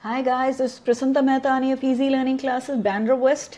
Hi guys, this is Prasanta Mehtani of Easy Learning Classes, Bandra West,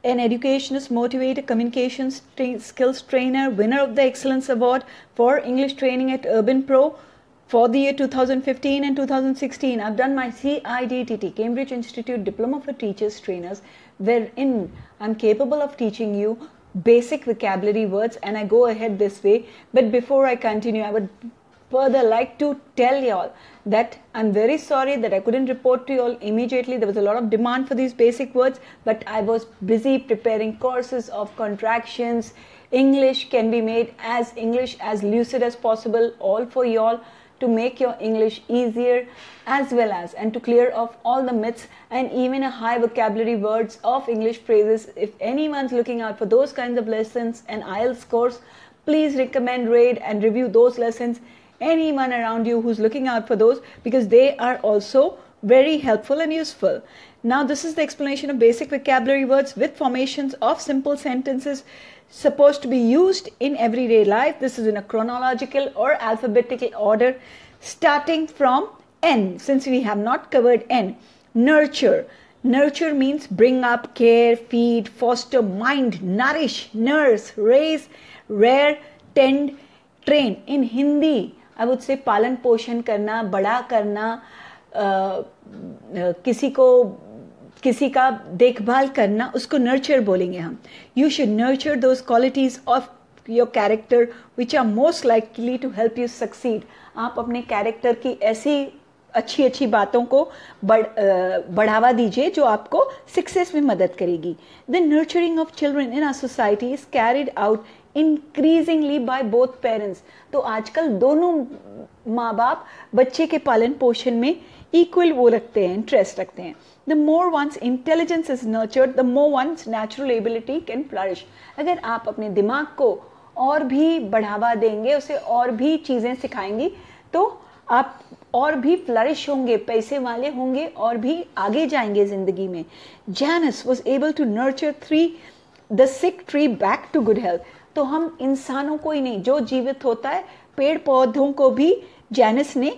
an educationist, motivator, communications skills trainer, winner of the Excellence Award for English Training at Urban Pro for the year 2015 and 2016. I've done my CIDTT, Cambridge Institute Diploma for Teachers Trainers, wherein I'm capable of teaching you basic vocabulary words, and I go ahead this way. But before I continue, I would further like to tell y'all that I'm very sorry that I couldn't report to y'all immediately. There was a lot of demand for these basic words, but I was busy preparing courses of contractions. English can be made as lucid as possible, all for y'all, to make your English easier, as well as and to clear off all the myths and even a high vocabulary words of English phrases. If anyone's looking out for those kinds of lessons and IELTS course, please recommend, rate and review those lessons. Anyone around you who's looking out for those, because they are also very helpful and useful. Now this is the explanation of basic vocabulary words with formations of simple sentences supposed to be used in everyday life. This is in a chronological or alphabetical order, starting from N, since we have not covered N. Nurture. Nurture means bring up, care, feed, foster, mind, nourish, nurse, raise, rear, tend, train. In Hindi, I would say पालन पोषण करना, बड़ा करना, किसी का देखभाल करना, उसको nurture बोलेंगे हम. You should nurture those qualities of your character which are most likely to help you succeed. आप अपने character की ऐसी अच्छी बातों को बढ़ावा दीजिए जो आपको success में मदद करेगी. The nurturing of children in our society is carried out increasingly by both parents. तो आजकल दोनों माँ बाप बच्चे के पालन पोषण में equal वो रखते हैं, इंटरेस्ट रखते हैं. The more one's intelligence is nurtured, the more one's natural ability can flourish. अगर आप अपने दिमाग को और भी बढ़ावा देंगे, उसे और भी चीज़ें सिखाएंगी, तो आप और भी फ्लरिश होंगे, पैसे वाले होंगे और भी आगे जाएंगे जिंदगी में. Janus was able to nurture the sick tree back to good health. तो हम इंसानों को ही नहीं, जो जीवित होता है, पेड़ पौधों को भी Janus ने,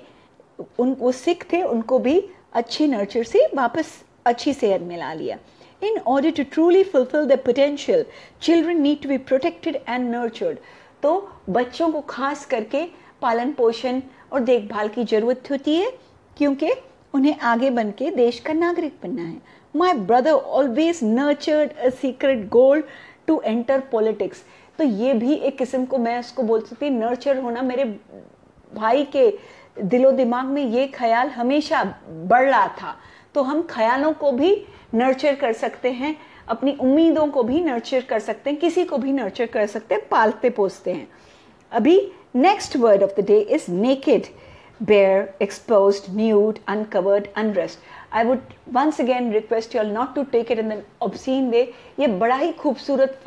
वो सिक थे, उनको भी अच्छी नर्चर से वापस अच्छी सेहत में ला लिया. In order to truly fulfill their potential, children need to be protected and nurtured. तो बच्चों को खास करके पालन पोषण और देखभाल की जरूरत होती है, क्योंकि उन्हें आगे बन के देश का नागरिक बनना है. My brother always nurtured a secret goal to enter politics. तो ये भी एक किस्म को मैं उसको बोल सकती हूँ, नर्चर होना. मेरे भाई के दिलो दिमाग में ये ख्याल हमेशा बढ़ रहा था, तो हम ख्यालों को भी नर्चर कर सकते हैं, अपनी उम्मीदों को भी नर्चर कर सकते हैं, किसी को भी नर्चर कर सकते हैं, पालते पोसते हैं. अभी next word of the day is naked, bare, exposed, nude, uncovered, undressed. I would once again request you all not to take it in an obscene way. ये बड़ा ही खूबसूरत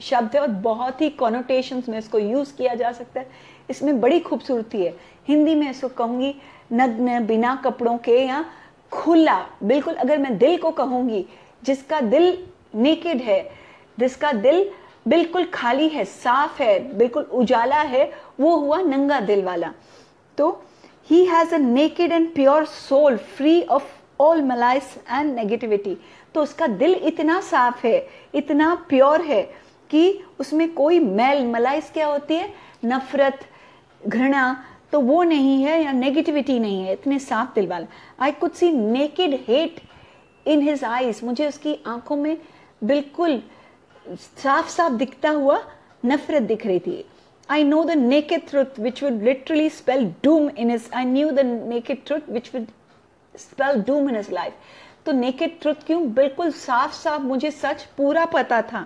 शब्द है और बहुत ही connotations में इसको यूज किया जा सकता है. इसमें बड़ी खूबसूरती है. हिंदी में इसको कहूँगी नग्न, बिना कपड़ों के, या खुला. बिल्कुल अगर मैं दिल को कहूँगी, जिसका दिल नेकेड है, जिसका दिल बिल्कुल खाली है, साफ है, बिल्कुल उजाला है, वो हुआ नंगा दिल वाला. तो he has a naked and pure soul free of all malice and negativity. तो उसका दिल इतना साफ है, इतना प्योर है कि उसमें कोई मैल, मलाइस क्या होती है, नफरत, घृणा, तो वो नहीं है, या नेगेटिविटी नहीं है, इतने साफ दिल वाला. I could see naked hate in his eyes. मुझे उसकी आंखों में बिल्कुल साफ साफ दिखता हुआ नफरत दिख रही थी. I know the naked truth which would literally spell doom in his. I knew the naked truth which would spell doom in his life. तो naked truth क्यों? बिल्कुल साफ साफ मुझे सच पूरा पता था,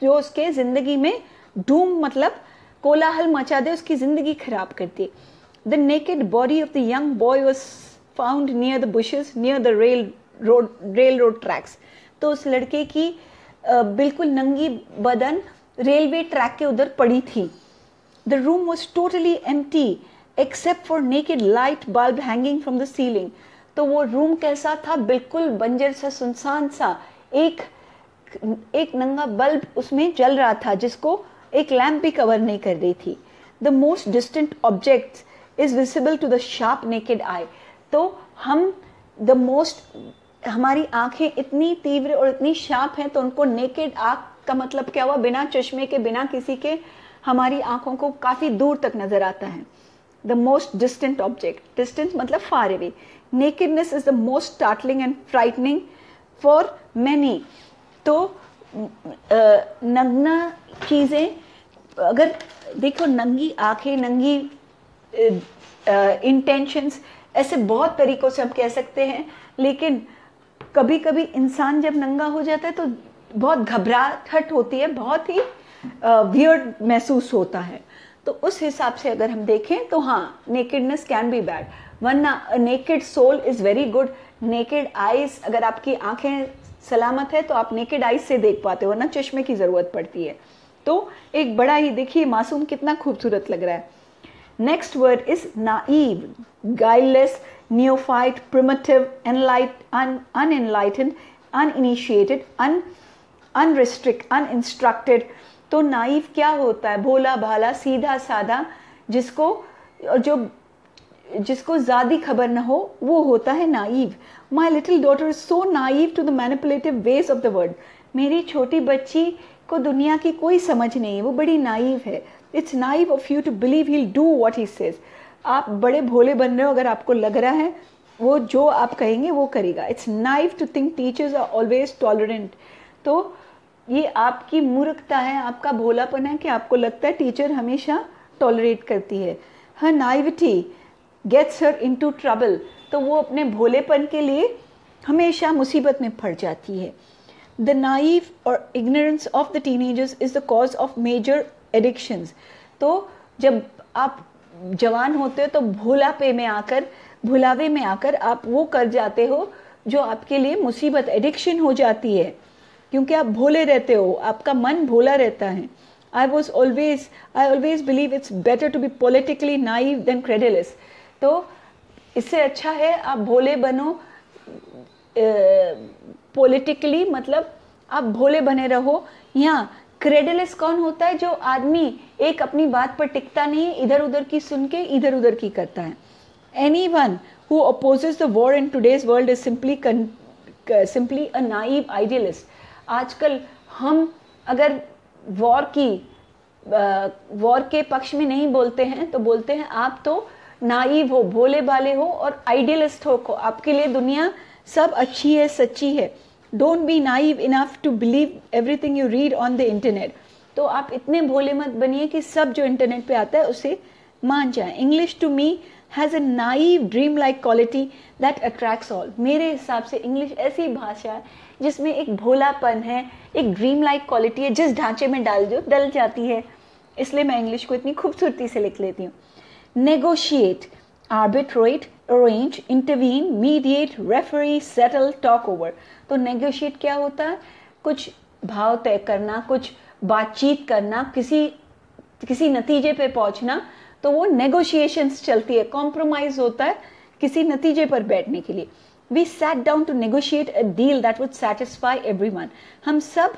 जो उसके जिंदगी में doom मतलब कोलाहल मचा दे, उसकी जिंदगी खराब कर दे. The naked body of the young boy was found near the bushes near the railroad tracks. तो उस लड़के की बिल्कुल नंगी बदन रेलवे ट्रैक के उधर पड़ी थी. The room was totally empty except for naked light bulb hanging from the ceiling. तो वो रूम कैसा था? बिल्कुल बंजर सा, सुनसान सा. एक नंगा बल्ब उसमें जल रहा था, जिसको एक लैंप भी कवर नहीं कर रही थी. The most distant objects is visible to the sharp naked eye. तो हम द मोस्ट, हमारी आंखें इतनी तीव्र और इतनी शार्प हैं, तो उनको नेकेड आंख का मतलब क्या हुआ, बिना चश्मे के, बिना किसी के हमारी आंखों को काफ़ी दूर तक नजर आता है. The most distant object, distant मतलब far away. Nakedness is the most startling and frightening for many. तो नग्न चीज़ें, अगर देखो नंगी आंखें, नंगी इंटेंशंस, ऐसे बहुत तरीकों से हम कह सकते हैं, लेकिन कभी कभी इंसान जब नंगा हो जाता है तो बहुत घबराहट होती है, बहुत ही वियर्ड महसूस होता है. तो उस हिसाब से अगर हम देखें तो हाँ, नेकेडनेस कैन बी बैड, वरना naked soul is very good. Naked eyes, अगर आपकी आंखें सलामत है तो आप नेकेड आईज से देख पाते हो, वरना चश्मे की जरूरत पड़ती है. तो एक बड़ा ही, देखिए मासूम कितना खूबसूरत लग रहा है. Next word is naive, guileless, neophyte, primitive, unenlightened, uninitiated, uninstructed. तो नाइव क्या होता है, भोला भाला, सीधा साधा, जिसको ज़्यादा खबर न हो, वो होता है naive. My little daughter is so naive to the manipulative ways of the world. मेरी छोटी बच्ची को दुनिया की कोई समझ नहीं है, वो बड़ी नाइव है. It's naive of you to believe he will do what he says. आप बड़े भोले बन रहे हो अगर आपको लग रहा है वो जो आप कहेंगे वो करेगा. It's naive to think teachers are always tolerant. तो ये आपकी मूर्खता है, आपका भोलापन है कि आपको लगता है टीचर हमेशा टॉलरेट करती है. Her naivety gets her into trouble. तो वो अपने भोलेपन के लिए हमेशा मुसीबत में पड़ जाती है. द नाइव और ignorance of the teenagers is the cause of major addictions. तो जब आप जवान होते हो तो भुलावे में आकर आप वो कर जाते हो जो आपके लिए मुसीबत, एडिक्शन हो जाती है, क्योंकि आप भोले रहते हो, आपका मन भोला रहता है. I always believe it's better to be politically naive than credulous. तो इससे अच्छा है आप भोले बनो, पॉलिटिकली मतलब आप भोले बने रहो. यहाँ क्रेडुलस कौन होता है, जो आदमी एक अपनी बात पर टिकता नहीं, इधर उधर की सुन के इधर उधर की करता है. Anyone who opposes the war in today's world is simply a naive idealist. आजकल हम अगर वॉर के पक्ष में नहीं बोलते हैं तो बोलते हैं आप तो नाइव हो, भोले भाले हो और आइडियलिस्ट हो, आपके लिए दुनिया सब अच्छी है, सच्ची है. Don't be naive enough to believe everything you read on the internet. तो आप इतने भोले मत बनिए कि सब जो इंटरनेट पे आता है उसे मान जाए. English to me has a naive dream like quality that attracts all. मेरे हिसाब से इंग्लिश ऐसी भाषा है जिसमें एक भोलापन है, एक ड्रीम लाइक क्वालिटी है, जिस ढांचे में डल जाती है. इसलिए मैं इंग्लिश को इतनी खूबसूरती से लिख लेती हूँ. Negotiate, arbitrate, arrange, intervene, mediate, referee, settle, talk over. तो नेगोशिएट क्या होता है, कुछ भाव तय करना, कुछ बातचीत करना, किसी नतीजे पे पहुंचना. तो वो नेगोशिएशंस चलती है, कॉम्प्रोमाइज होता है किसी नतीजे पर बैठने के लिए. We sat down to negotiate a deal that would satisfy everyone. हम सब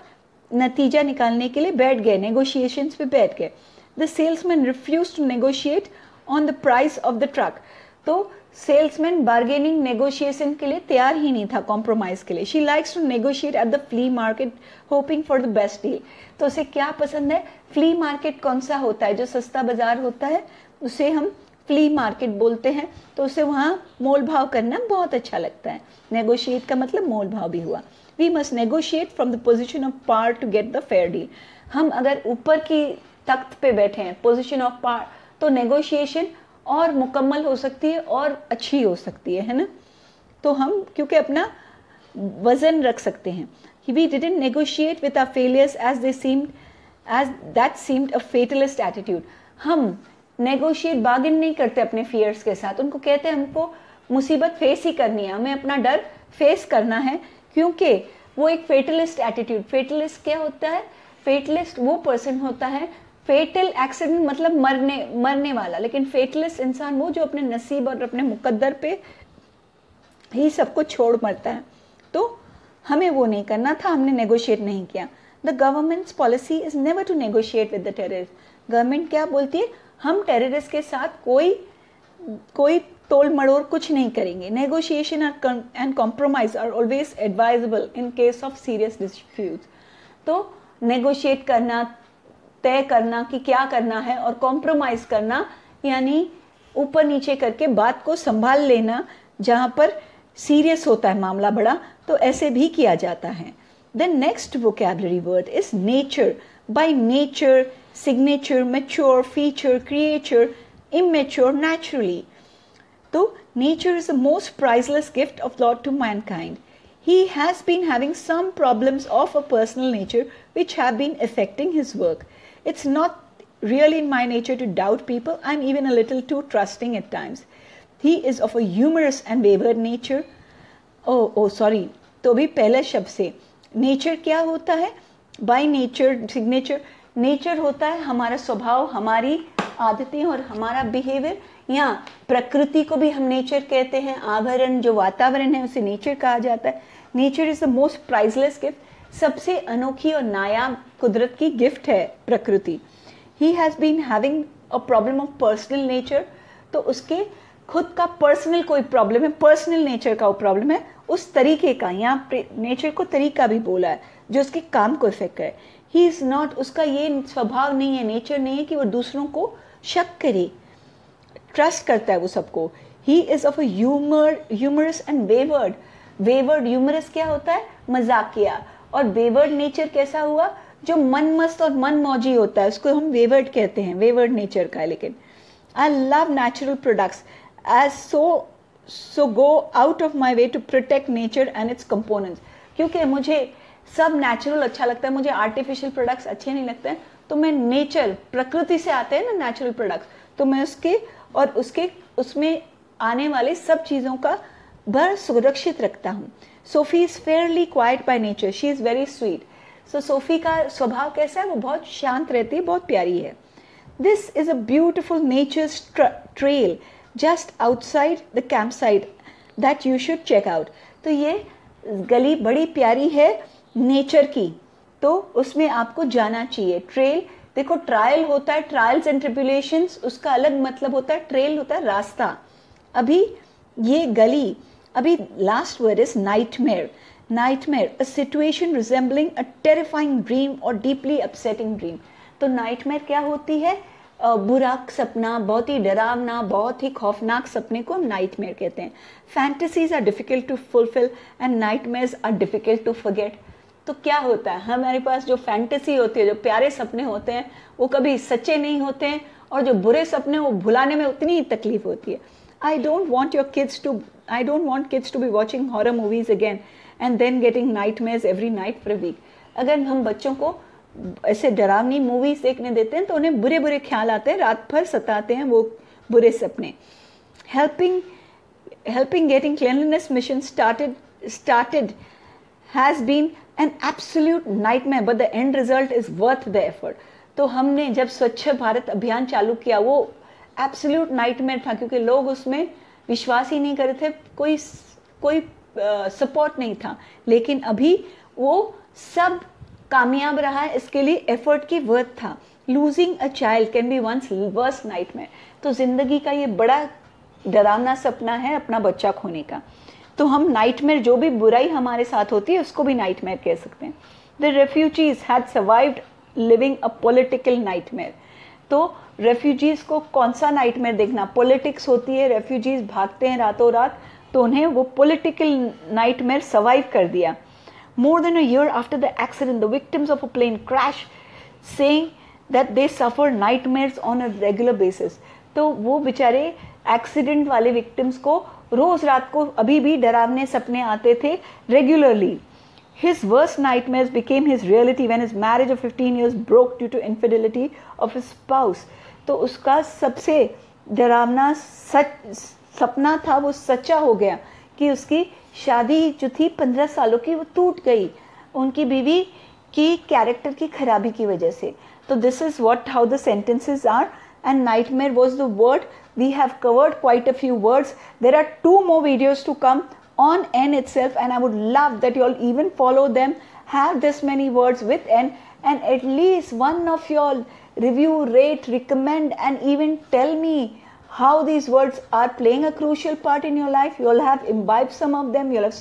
नतीजा निकालने के लिए बैठ गए, negotiations पे बैठ गए. The salesman refused to negotiate on the price of the truck. तो सेल्समैन बार्गेनिंग नेगोशिएशन के लिए तैयार ही नहीं था, कॉम्प्रोमाइज के लिए. She likes to negotiate at the flea market hoping for the best deal. तो उसे क्या पसंद है, फ्ली मार्केट कौन सा होता है, जो सस्ता बाजार होता है उसे हम फ्ली मार्केट बोलते हैं. तो उसे वहाँ मोल भाव करना बहुत अच्छा लगता है. नेगोशिएट का मतलब मोल भाव भी हुआ. We must negotiate from the position of power to get the fair deal. हम अगर ऊपर की तख्त पे बैठे हैं, पोजिशन ऑफ पावर, तो नेगोशिएशन और मुकम्मल हो सकती है और अच्छी हो सकती है ना. तो हम क्योंकि अपना वजन रख सकते हैं. We didn't negotiate with our failures as that seemed a fatalist attitude. हम नेगोशिएट बार्गेन नहीं करते अपने फियर्स के साथ. उनको कहते हैं हमको मुसीबत फेस ही करनी है, हमें अपना डर फेस करना है, क्योंकि वो एक फेटलिस्ट एटीट्यूड. फेटलिस्ट क्या होता है, फेटलिस्ट वो पर्सन होता है, फेटल एक्सीडेंट मतलब मरने वाला, लेकिन फेटलिस्ट इंसान वो जो अपने नसीब और अपने मुकद्दर पे ही सबको छोड़ मरता है. तो हमें वो नहीं करना था, हमने नेगोशिएट नहीं किया. The government's policy is never to negotiate with the terrorist. Government क्या बोलती है, हम टेररिस्ट के साथ कोई तोल मड़ोल कुछ नहीं करेंगे. Negotiation and compromise are always advisable in case of serious disputes. तो नेगोशिएट करना, तय करना कि क्या करना है, और कॉम्प्रोमाइज करना यानी ऊपर नीचे करके बात को संभाल लेना. जहाँ पर सीरियस होता है मामला बड़ा, तो ऐसे भी किया जाता है. The next vocabulary word is nature. By nature, signature, mature, feature, creature, immature, naturally. So nature is the most priceless gift of Lord to mankind. He has been having some problems of a personal nature which have been affecting his work. It's not really in my nature to doubt people. I'm even a little too trusting at times. He is of a humorous and wayward nature. Sorry. तो भी पहले शब्द से nature क्या होता है? By nature, signature. Nature होता है हमारा स्वभाव, हमारी आदतें और हमारा बिहेवियर. यहाँ प्रकृति को भी हम नेचर कहते हैं. आवरण, जो वातावरण है, उसे नेचर कहा जाता है. Nature is the most priceless gift. सबसे अनोखी और नायाब कुदरत की गिफ्ट है प्रकृति. He has been having a problem of personal nature. तो उसके खुद का पर्सनल कोई प्रॉब्लम है, पर्सनल नेचर का वो प्रॉब्लम है, उस तरीके का. यहाँ नेचर को तरीका भी बोला है जो उसके काम को इफेक्ट करे. ही इज नॉट, उसका ये स्वभाव नहीं है, नेचर नहीं है कि वो दूसरों को शक करे. ट्रस्ट करता है वो सबको. He is of a humorous and wayward. Wayward, humorous क्या होता है? मजाकिया. और वेवर्ड नेचर कैसा हुआ? जो मन मस्त और मन मौजी होता है, उसको हम वेवर्ड कहते हैं, वेवर्ड नेचर का. लेकिन I love natural products as so go out of my way to protect nature and its components. क्योंकि मुझे सब नेचुरल अच्छा लगता है, मुझे आर्टिफिशियल प्रोडक्ट्स अच्छे नहीं लगते हैं. तो मैं नेचर, प्रकृति से आते हैं ना नेचुरल प्रोडक्ट्स, तो मैं उसके और उसमें आने वाले सब चीज़ों का बड़ा सुरक्षित रखता हूँ. Sophie is fairly quite by nature. She is very sweet. So Sophie का स्वभाव कैसा है? वो बहुत शांत रहती है, बहुत प्यारी है. This is a beautiful nature's trail just outside the camp site that you should check out. तो ये गली बड़ी प्यारी है नेचर की, तो उसमें आपको जाना चाहिए. ट्रेल, देखो ट्रायल होता है, ट्रायल्स एंड ट्रिब्यूलेशंस, उसका अलग मतलब होता है. ट्रेल होता है रास्ता. अभी ये गली, अभी last word is nightmare. Nightmare, a situation resembling a terrifying dream और डीपली अपसेटिंग ड्रीम. तो नाइटमेयर क्या होती है? बुरा सपना, बहुत ही डरावना, बहुत ही खौफनाक सपने को हम नाइटमेयर कहते हैं. Fantasies are difficult to fulfil and nightmares are difficult to forget. तो क्या होता है, हमारे पास जो फैंटेसी होती है, जो प्यारे सपने होते हैं, वो कभी सच्चे नहीं होते हैं, और जो बुरे सपने वो भुलाने में उतनी ही तकलीफ होती है. I don't want kids to be watching horror movies again and then getting nightmares every night for a week. अगर हम बच्चों को ऐसे डरावनी मूवीज देखने देते हैं तो उन्हें बुरे बुरे ख्याल आते हैं, रात भर सताते हैं वो बुरे सपने. Helping getting cleanliness mission started has been an absolute nightmare, but the end result is worth the effort. तो हमने जब स्वच्छ भारत अभियान चालू किया, वो एब्सोल्यूट नाइटमेयर था, क्योंकि लोग उसमें विश्वास ही नहीं कर रहे थे, कोई सपोर्ट नहीं था. लेकिन अभी वो सब कामयाब रहा है, इसके लिए एफर्ट की वर्थ था. Losing a child can be once worst nightmare. तो जिंदगी का ये बड़ा डरावना सपना है अपना बच्चा खोने का. तो हम नाइटमेयर, जो भी बुराई हमारे साथ होती है, उसको भी नाइटमेयर कह सकते हैं. The refugees had survived living a political nightmare. तो रेफ्यूजीज को कौन सा नाइटमेयर देखना? पॉलिटिक्स होती है, रेफ्यूजीज भागते हैं रातों रात, तो उन्हें वो पॉलिटिकल नाइटमेयर सर्वाइव कर दिया. More than a year after the accident, the victims of a plane crash saying that they suffer nightmares on a regular basis. तो वो बेचारे एक्सीडेंट वाले विक्टिम्स को रोज रात को अभी भी डरावने सपने आते थे regularly. His worst nightmares became his reality when his marriage of 15 years broke due to infidelity of his spouse. तो उसका सबसे डरावना सपना था वो सच्चा हो गया कि उसकी शादी जो थी 15 सालों की, वो टूट गई उनकी बीवी की कैरेक्टर की खराबी की वजह से. तो this is what how the sentences are, and nightmare was the word. We have covered quite a few words. There are 2 more videos to come on N itself, and I would love that you all even follow them, have this many words with N, and at least one of you all review, rate, recommend, and even tell me how these words are playing a crucial part in your life. You'll have imbibed some of them, you'll have